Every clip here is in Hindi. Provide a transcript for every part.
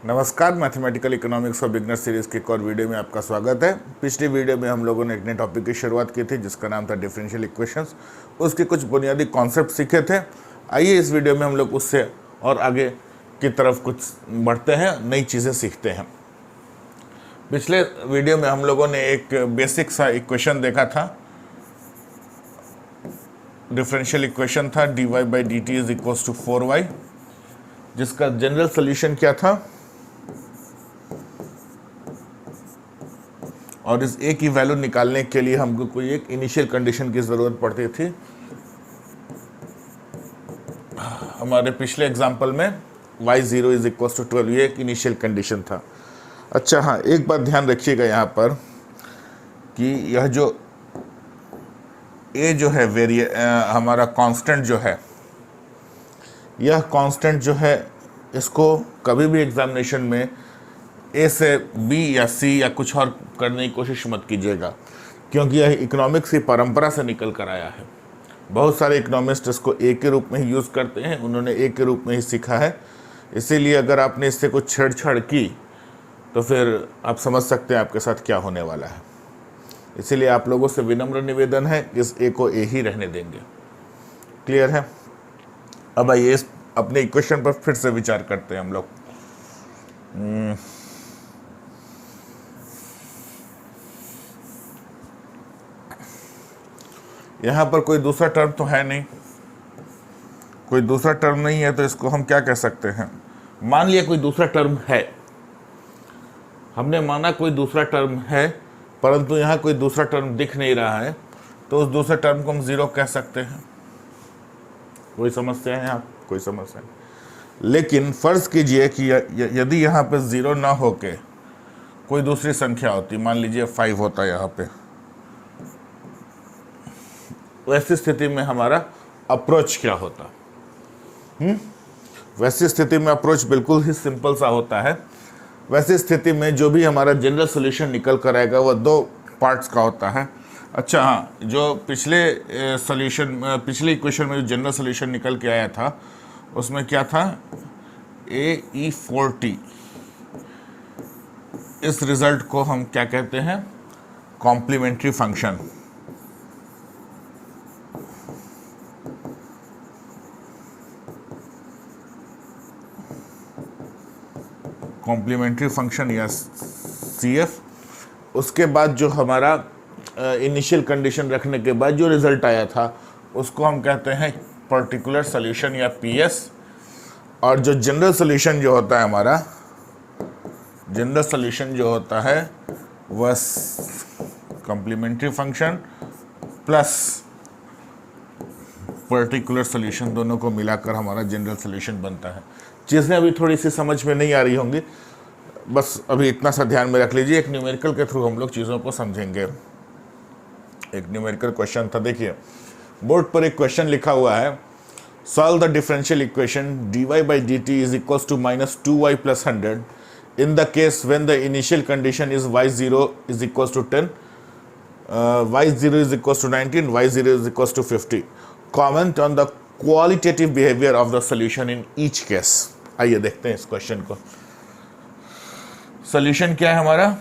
नमस्कार, mathematical economics for beginner series के एक और वीडियो में आपका स्वागत है। पिछली वीडियो में हम लोगों ने एक नए टॉपिक की शुरुआत की थी जिसका नाम था डिफरेंशियल इक्वेशंस। उसके कुछ बुनियादी कॉन्सेप्ट सीखे थे। आइए इस वीडियो में हम लोग उससे और आगे की तरफ कुछ बढ़ते हैं, नई चीज़ें सीखते हैं। पिछले वीडियो में हम लोगों ने एक बेसिक सा इक्वेशन देखा था। डिफरेंशियल इक्वेशन था dy/dt is equals to 4y, जिसका जनरल सोल्यूशन क्या था, और इस a की वैल्यू निकालने के लिए हमको कोई एक इनिशियल कंडीशन की ज़रूरत पड़ती थी। हमारे पिछले एग्जाम्पल में y0 इज इक्वल टू 12, ये एक इनिशियल कंडीशन था। अच्छा हाँ, एक बात ध्यान रखिएगा यहाँ पर कि यह जो a जो है हमारा कांस्टेंट जो है, यह कांस्टेंट जो है, इसको कभी भी एग्जामिनेशन में ए से बी या सी या कुछ और करने की कोशिश मत कीजिएगा, क्योंकि यह इकोनॉमिक्स की परंपरा से निकल कर आया है। बहुत सारे इकोनॉमिस्ट इसको ए के रूप में ही यूज़ करते हैं, उन्होंने ए के रूप में ही सीखा है। इसीलिए अगर आपने इससे कुछ छेड़छाड़ की तो फिर आप समझ सकते हैं आपके साथ क्या होने वाला है। इसीलिए आप लोगों से विनम्र निवेदन है, इस ए को ए ही रहने देंगे। क्लियर है? अब आइए इस अपने इक्वेशन पर फिर से विचार करते हैं हम लोग। यहाँ पर कोई दूसरा टर्म तो है नहीं, कोई दूसरा टर्म नहीं है, तो इसको हम क्या कह सकते हैं? मान लिया कोई दूसरा टर्म है, हमने माना कोई दूसरा टर्म है, परंतु यहाँ कोई दूसरा टर्म दिख नहीं रहा है, तो उस दूसरे टर्म को हम ज़ीरो कह सकते हैं। कोई समस्या है यहाँ? कोई समस्या नहीं। लेकिन फ़र्ज़ कीजिए कि यदि यहाँ पे ज़ीरो ना होके कोई दूसरी संख्या होती, मान लीजिए 5 होता है यहाँ पे, वैसी स्थिति में हमारा अप्रोच क्या होता? वैसी स्थिति में अप्रोच बिल्कुल ही सिंपल सा होता है। वैसी स्थिति में जो भी हमारा जनरल सॉल्यूशन निकल कर आएगा वह दो पार्ट्स का होता है। अच्छा हाँ, जो पिछले इक्वेशन में जो जनरल सॉल्यूशन निकल के आया था उसमें क्या था? AE4t। इस रिजल्ट को हम क्या कहते हैं? Complementary function. कॉम्प्लीमेंट्री फंक्शन या CF। उसके बाद जो हमारा इनिशियल कंडीशन रखने के बाद जो रिजल्ट आया था उसको हम कहते हैं पर्टिकुलर सॉल्यूशन या PS। और जो जनरल सॉल्यूशन जो होता है हमारा, जनरल सॉल्यूशन जो होता है वह complementary function plus particular solution, दोनों को मिलाकर हमारा जनरल सॉल्यूशन बनता है। चीज़ें अभी थोड़ी सी समझ में नहीं आ रही होंगी, बस अभी इतना सा ध्यान में रख लीजिए। एक न्यूमेरिकल के थ्रू हम लोग चीज़ों को समझेंगे। एक न्यूमेरिकल क्वेश्चन था, देखिए बोर्ड पर एक क्वेश्चन लिखा हुआ है, solve the differential equation dy/dt is equals to -2y + 100 in the case when the initial condition is y0 is equals to 10, y0 is equals to 19, y0 is equals to 50। Comment on the qualitative behaviour of the solution in each case. आइए देखते हैं इस क्वेश्चन को। सॉल्यूशन क्या है हमारा?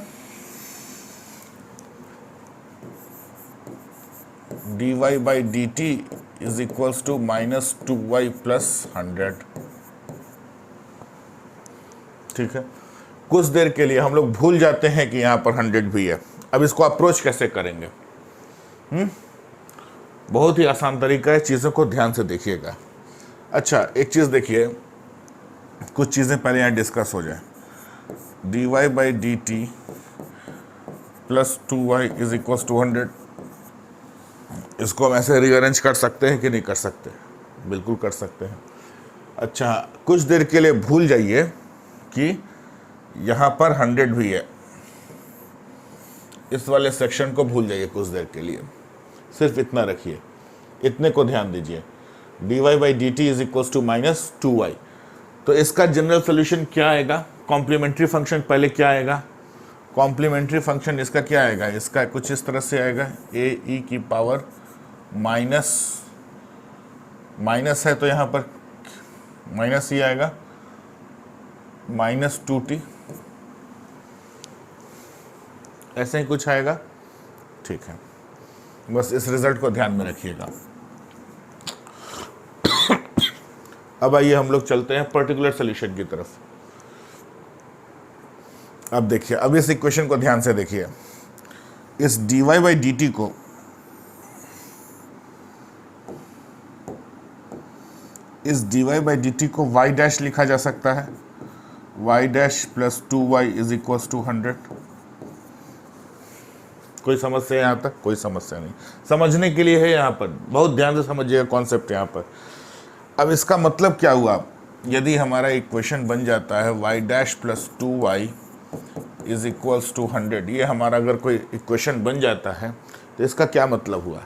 dy/dt is equals to -2y + 100। ठीक है, कुछ देर के लिए हम लोग भूल जाते हैं कि यहाँ पर 100 भी है। अब इसको अप्रोच कैसे करेंगे? बहुत ही आसान तरीका है, चीज़ों को ध्यान से देखिएगा। अच्छा, एक चीज़ देखिए, कुछ चीज़ें पहले यहाँ डिस्कस हो जाए। dy/dt + 2y is equals to 100, इसको हम ऐसे रीअरेंज कर सकते हैं कि नहीं कर सकते? बिल्कुल कर सकते हैं। अच्छा, कुछ देर के लिए भूल जाइए कि यहाँ पर 100 भी है, इस वाले सेक्शन को भूल जाइए कुछ देर के लिए, सिर्फ इतना रखिए, इतने को ध्यान दीजिए। dy/dt is equals to -2y, तो इसका जनरल सोल्यूशन क्या आएगा? कॉम्प्लीमेंट्री फंक्शन पहले क्या आएगा? कॉम्प्लीमेंट्री फंक्शन इसका क्या आएगा? इसका कुछ इस तरह से आएगा, AE की पावर माइनस है तो यहाँ पर माइनस ही आएगा, -2t, ऐसे ही कुछ आएगा। ठीक है, बस इस रिजल्ट को ध्यान में रखिएगा। अब आइए हम लोग चलते हैं पर्टिकुलर सॉल्यूशन की तरफ। अब देखिए, अब इस इक्वेशन को ध्यान से देखिए। इस dy/dt को y डैश लिखा जा सकता है, y dash plus 2y is equals to 100। कोई समस्या यहाँ तक? कोई समस्या नहीं, समझने के लिए है यहाँ पर, बहुत ध्यान से समझिएगा कॉन्सेप्ट यहाँ पर। अब इसका मतलब क्या हुआ, यदि हमारा इक्वेशन बन जाता है y dash plus 2y is equals to 100, ये हमारा अगर कोई इक्वेशन बन जाता है तो इसका क्या मतलब हुआ?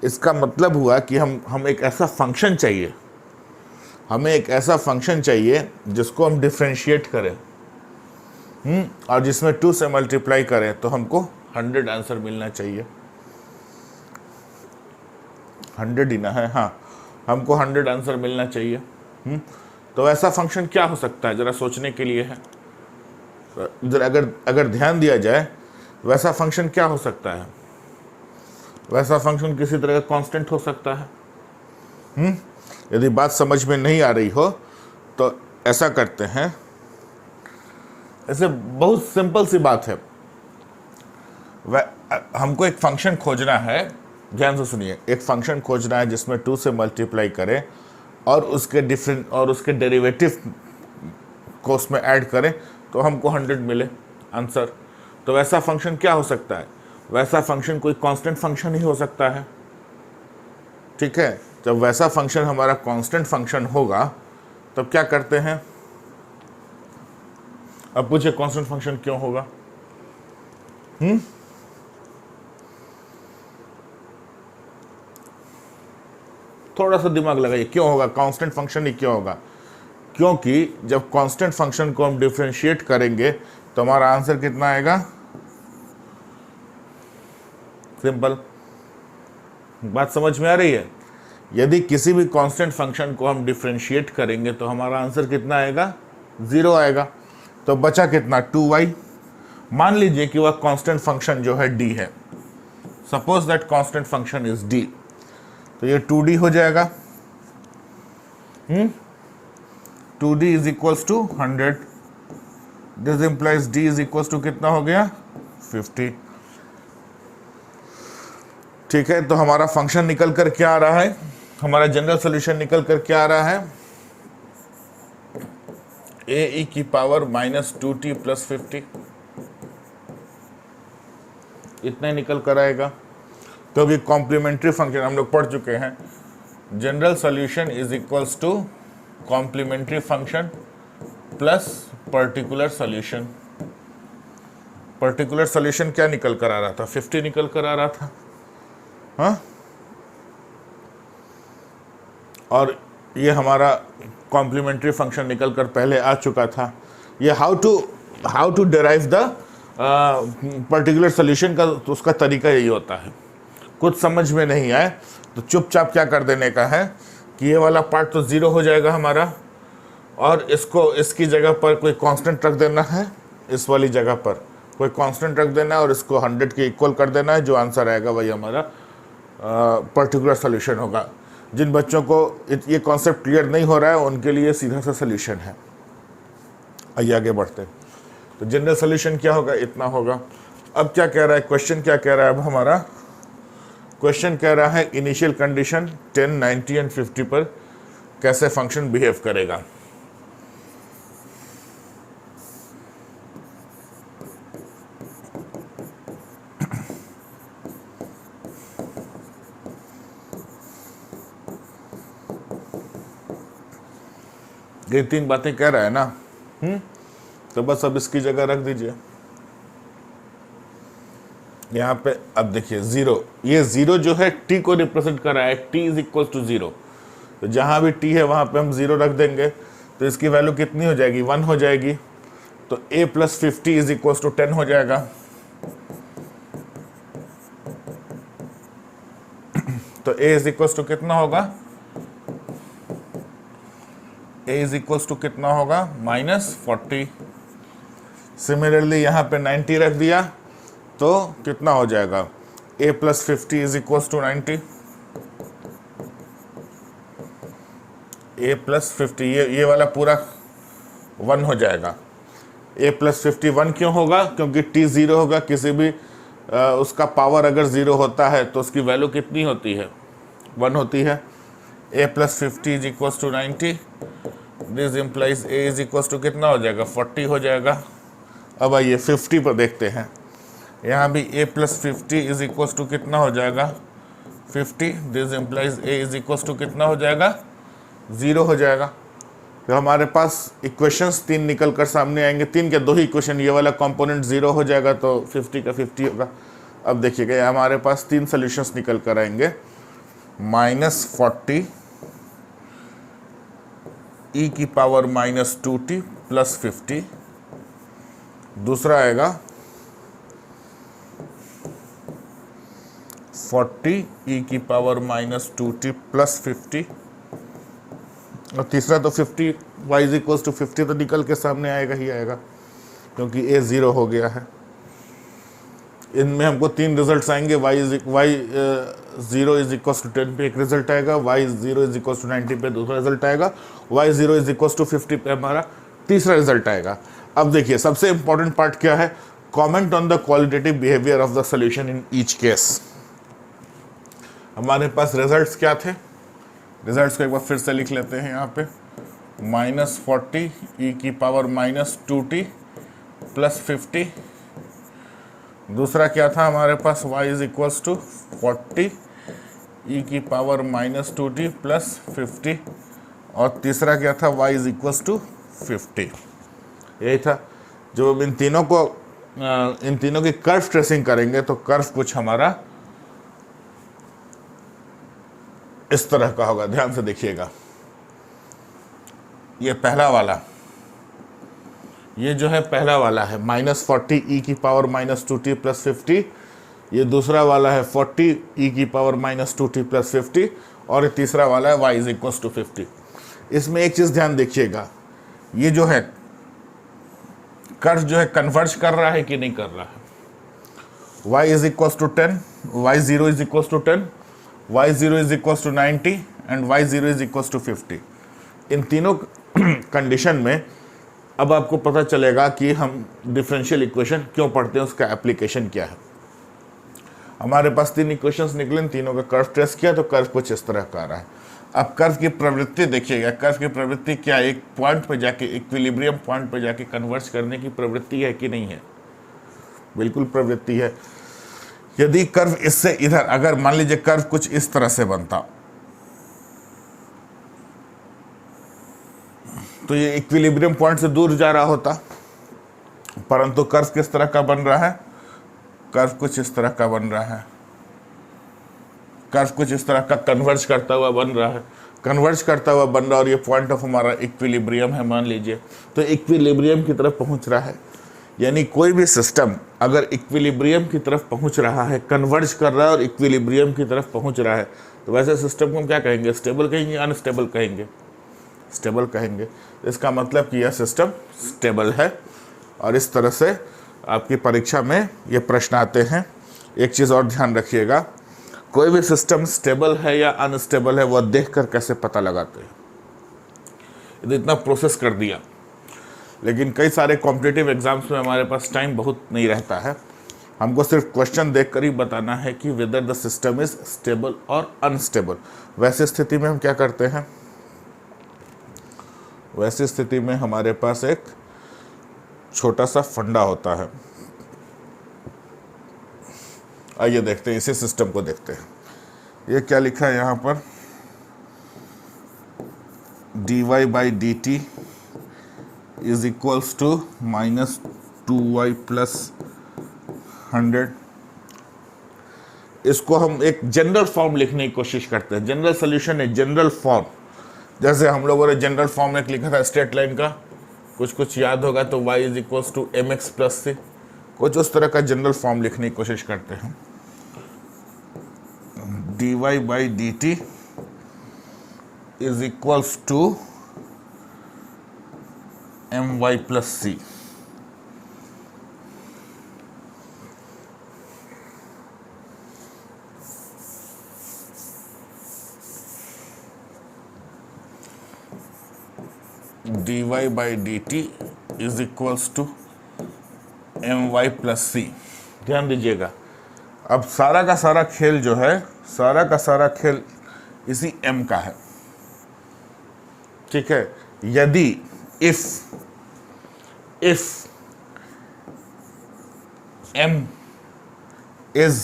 इसका मतलब हुआ कि हम एक ऐसा फंक्शन चाहिए, हमें एक ऐसा फंक्शन चाहिए जिसको हम डिफ्रेंशिएट करें, और जिसमें 2 से मल्टीप्लाई करें तो हमको 100 आंसर मिलना चाहिए। 100 ही ना है? हाँ, हमको 100 आंसर मिलना चाहिए। तो ऐसा फंक्शन क्या हो सकता है, ज़रा सोचने के लिए है। जरा अगर ध्यान दिया जाए, वैसा फंक्शन क्या हो सकता है? वैसा फंक्शन किसी तरह का कांस्टेंट हो सकता है। यदि बात समझ में नहीं आ रही हो तो ऐसा करते हैं, ऐसे बहुत सिंपल सी बात है। हमको एक फंक्शन खोजना है, ध्यान से सुनिए, एक फंक्शन खोजना है जिसमें 2 से मल्टीप्लाई करें और उसके डेरिवेटिव को उसमें ऐड करें तो हमको 100 मिले आंसर। तो वैसा फंक्शन क्या हो सकता है? वैसा फंक्शन कोई कांस्टेंट फंक्शन ही हो सकता है। ठीक है, जब वैसा फंक्शन हमारा कांस्टेंट फंक्शन होगा तब क्या करते हैं? अब पूछे कांस्टेंट फंक्शन क्यों होगा? थोड़ा सा दिमाग लगाइए, क्यों होगा कांस्टेंट फंक्शन ही क्यों होगा? क्योंकि जब कांस्टेंट फंक्शन को हम डिफरेंशिएट करेंगे तो हमारा आंसर कितना आएगा? सिंपल, बात समझ में आ रही है? यदि किसी भी कांस्टेंट फंक्शन को हम डिफरेंशिएट करेंगे तो हमारा आंसर कितना आएगा? 0 आएगा। तो बचा कितना? 2y। मान लीजिए कि वह कांस्टेंट फंक्शन जो है d है, suppose that constant function is d, तो ये 2d हो जाएगा। 2d is equals to 100, this implies d is equals to कितना हो गया? 50। ठीक है, तो हमारा फंक्शन निकल कर क्या आ रहा है? हमारा जनरल सॉल्यूशन निकल कर क्या आ रहा है? a e की पावर -2t प्लस 50, इतना ही निकल कर आएगा। तो अभी कॉम्प्लीमेंट्री फंक्शन हम लोग पढ़ चुके हैं, general solution is equals to complementary function plus particular solution. Particular solution क्या निकल कर आ रहा था? 50 निकल कर आ रहा था। हाँ, और ये हमारा कॉम्प्लीमेंट्री फंक्शन निकल कर पहले आ चुका था। ये how to derive the particular solution का, तो उसका तरीका यही होता है। कुछ समझ में नहीं आए तो चुपचाप क्या कर देने का है कि ये वाला पार्ट तो 0 हो जाएगा हमारा, और इसकी जगह पर कोई कांस्टेंट रख देना है, इस वाली जगह पर कोई कांस्टेंट रख देना है और इसको 100 के इक्वल कर देना है। जो आंसर आएगा वही हमारा पर्टिकुलर सॉल्यूशन होगा। जिन बच्चों को ये कॉन्सेप्ट क्लियर नहीं हो रहा है उनके लिए सीधा सा सॉल्यूशन है। आइए आगे बढ़ते हैं। तो जनरल सॉल्यूशन क्या होगा? इतना होगा। अब क्या कह रहा है क्वेश्चन? क्या कह रहा है अब हमारा क्वेश्चन? कह रहा है इनिशियल कंडीशन 10, 90 एंड 50 पर कैसे फंक्शन बिहेव करेगा। ये 3 बातें कह रहा है ना। तो बस अब इसकी जगह रख दीजिए यहाँ पे। अब देखिए 0, ये 0 जो है t को रिप्रेजेंट कर रहा है, t इज इक्वल टू 0। तो जहाँ भी t है वहाँ पे हम 0 रख देंगे तो इसकी वैल्यू कितनी हो जाएगी? 1 हो जाएगी। तो a plus 50 is equal to 10 हो जाएगा। तो a इज इक्वल टू कितना होगा? ए इज इक्वल्स टू कितना होगा, -40। सिमिलरली यहाँ पे 90 रख दिया तो कितना हो जाएगा, a + 50 is equals to 90। a + 50 ये वाला पूरा 1 हो जाएगा। a + 50 1 क्यों होगा, क्योंकि t 0 होगा, किसी भी उसका पावर अगर 0 होता है तो उसकी वैल्यू कितनी होती है, 1 होती है। a + 50 is equals to 90, this implies a is equals to कितना हो जाएगा, 40 हो जाएगा। अब आइए 50 पर देखते हैं, यहाँ भी a + 50 इज इक्वल्स टू कितना हो जाएगा, 50, this implies a is equals to कितना हो जाएगा, 0 हो जाएगा। तो हमारे पास इक्वेशंस 3 निकल कर सामने आएंगे, 3 के 2 ही इक्वेशन, ये वाला कंपोनेंट 0 हो जाएगा तो 50 का 50 होगा। अब देखिएगा हमारे पास 3 सॉल्यूशंस निकल कर आएंगे, -40 e की पावर -2t + 50, दूसरा आएगा 40 e की पावर -2t + 50, और तीसरा तो 50 y इज इक्वल्स टू 50 तो निकल के सामने आएगा ही आएगा, क्योंकि a 0 हो गया है। इनमें हमको 3 रिजल्ट्स आएंगे, y 0 इज इक्वल्स टू 10 पे एक रिजल्ट आएगा, y 0 इज इक्वल्स टू 90 पे दूसरा रिजल्ट आएगा, y 0 इज इक्वल्स टू 50 पे हमारा तीसरा रिजल्ट आएगा। अब देखिए सबसे इंपॉर्टेंट पार्ट क्या है, comment on the qualitative behaviour of the solution in each case. हमारे पास रिजल्ट्स क्या थे, रिजल्ट्स को एक बार फिर से लिख लेते हैं यहाँ पे, -40 e की पावर -2t + 50, दूसरा क्या था हमारे पास, y is equals to 40 e की पावर -2t + 50, और तीसरा क्या था, y इज इक्वल्स टू 50। यही था। जब इन तीनों की कर्व ट्रेसिंग करेंगे तो कर्व कुछ हमारा इस तरह का होगा, ध्यान से देखिएगा। ये पहला वाला, ये जो है पहला वाला है -40 e की पावर -2t + 50, ये दूसरा वाला है 40 e की पावर -2t + 50, और ये तीसरा वाला है y इज इक्वल्स टू 50। इसमें एक चीज़ ध्यान देखिएगा, ये जो है कर्व जो है कन्वर्ज कर रहा है कि नहीं कर रहा है। y is equals to 10, y 0 is equals to 10, y 0 is equals to 90 and y 0 is equals to 50। इन तीनों कंडीशन में अब आपको पता चलेगा कि हम डिफरेंशियल इक्वेशन क्यों पढ़ते हैं, उसका एप्लीकेशन क्या है। हमारे पास 3 इक्वेशंस निकले, तीनों का कर्व ट्रेस किया तो कर्व कुछ इस तरह का आ रहा है। अब कर्व की प्रवृत्ति देखिएगा, कर्व की प्रवृत्ति क्या, एक पॉइंट पे जाके, इक्विलिब्रियम पॉइंट पे जाके कन्वर्ज करने की प्रवृत्ति है कि नहीं है, बिल्कुल प्रवृत्ति है। यदि कर्व इससे इधर, अगर मान लीजिए कर्व कुछ इस तरह से बनता तो ये इक्विलिब्रियम पॉइंट से दूर जा रहा होता, परंतु कर्व किस तरह का बन रहा है, कर्व कुछ इस तरह का बन रहा है, कर्व कुछ इस तरह का कन्वर्ज करता हुआ बन रहा है, कन्वर्ज करता हुआ बन रहा है, और ये पॉइंट ऑफ हमारा इक्विलिब्रियम है मान लीजिए, तो इक्विलिब्रियम की तरफ पहुंच रहा है। यानी कोई भी सिस्टम अगर इक्विलिब्रियम की तरफ पहुंच रहा है, कन्वर्ज कर रहा है और इक्विलिब्रियम की तरफ पहुंच रहा है, तो वैसे सिस्टम को हम क्या कहेंगे, स्टेबल कहेंगे, अनस्टेबल कहेंगे, स्टेबल कहेंगे। इसका मतलब कि यह सिस्टम स्टेबल है, और इस तरह से आपकी परीक्षा में ये प्रश्न आते हैं। एक चीज़ और ध्यान रखिएगा, कोई भी सिस्टम स्टेबल है या अनस्टेबल है वह देखकर कैसे पता लगाते हैं। ये इतना प्रोसेस कर दिया, लेकिन कई सारे कॉम्पिटिटिव एग्जाम्स में हमारे पास टाइम बहुत नहीं रहता है, हमको सिर्फ क्वेश्चन देखकर ही बताना है कि whether the system is stable और अनस्टेबल। वैसी स्थिति में हम क्या करते हैं, वैसी स्थिति में हमारे पास एक छोटा सा फंडा होता है। आइए देखते हैं, इसी सिस्टम को देखते हैं। ये क्या लिखा है यहाँ पर, dy/dt is equals to -2y + 100। इसको हम एक जनरल फॉर्म लिखने की कोशिश करते हैं, जनरल सोल्यूशन है, जनरल फॉर्म। जैसे हम लोगों ने जनरल फॉर्म एक लिखा था स्ट्रेट लाइन का, कुछ याद होगा तो y is equals to mx + c, कुछ उस तरह का जनरल फॉर्म लिखने की कोशिश करते हैं। dy/dt is equals to M Y plus C. D Y by D T is equals to M Y plus C. ध्यान दीजिएगा, अब सारा का सारा खेल जो है, सारा का सारा खेल इसी m का है, ठीक है। यदि if m is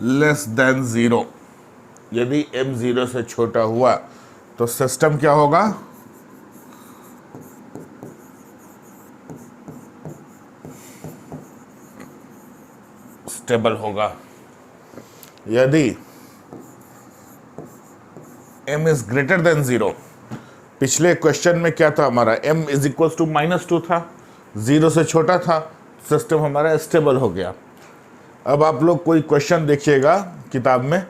less than 0, यदि m 0 से छोटा हुआ तो सिस्टम क्या होगा, स्टेबल होगा। यदि m इज ग्रेटर देन 0, पिछले क्वेश्चन में क्या था हमारा, m इज इक्वल टू -2 था, 0 से छोटा था, सिस्टम हमारा स्टेबल हो गया। अब आप लोग कोई क्वेश्चन देखिएगा किताब में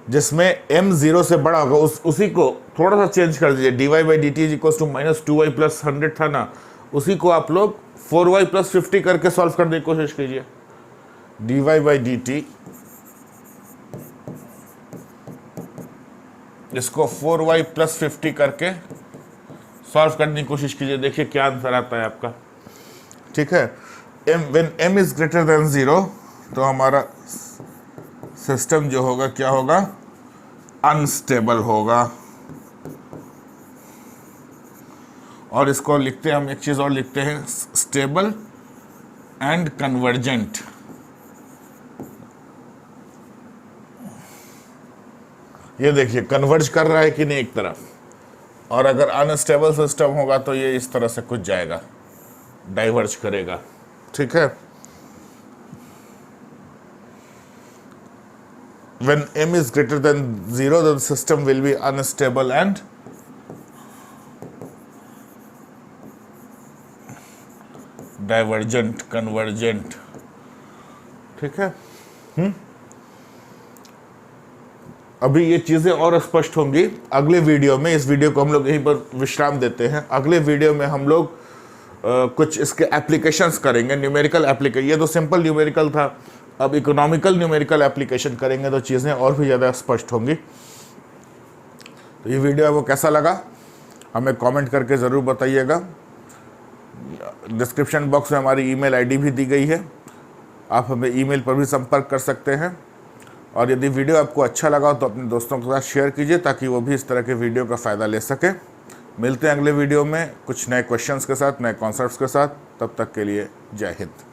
जिसमें m 0 से बड़ा होगा, उसी को थोड़ा सा चेंज कर दीजिए, D Y by D T is equal to -2y plus 100 था ना, उसी को आप लोग 4y प्लस 50 करके सॉल्व करने की कोशिश कीजिए। D Y by D T, इसको 4y प्लस 50 करके सॉल्व करने की कोशिश कीजिए, देखिए क्या आंसर आता है आपका, ठीक है। When m is greater than 0 तो हमारा सिस्टम जो होगा क्या होगा, अनस्टेबल होगा। और इसको लिखते हैं हम, एक चीज और लिखते हैं, स्टेबल एंड कन्वर्जेंट। ये देखिए कन्वर्ज कर रहा है कि नहीं एक तरफ, और अगर अनस्टेबल सिस्टम होगा तो ये इस तरह से कुछ जाएगा, डाइवर्ज करेगा, ठीक है। When m is greater than 0, the system will be unstable and divergent, convergent, ठीक है। अभी ये चीज़ें और स्पष्ट होंगी अगले वीडियो में। इस वीडियो को हम लोग यहीं पर विश्राम देते हैं। अगले वीडियो में हम लोग कुछ इसके एप्लीकेशंस करेंगे, न्यूमेरिकल एप्लीकेशन। ये तो सिंपल न्यूमेरिकल था, अब इकोनॉमिकल न्यूमेरिकल एप्लीकेशन करेंगे तो चीज़ें और भी ज़्यादा स्पष्ट होंगी। तो ये वीडियो आपको कैसा लगा हमें कमेंट करके ज़रूर बताइएगा। डिस्क्रिप्शन बॉक्स में हमारी ईमेल आईडी भी दी गई है, आप हमें ईमेल पर भी संपर्क कर सकते हैं। और यदि वीडियो आपको अच्छा लगा तो अपने दोस्तों के साथ शेयर कीजिए ताकि वो भी इस तरह के वीडियो का फ़ायदा ले सके। मिलते हैं अगले वीडियो में कुछ नए क्वेश्चंस के साथ, नए कॉन्सेप्ट्स के साथ। तब तक के लिए जय हिंद।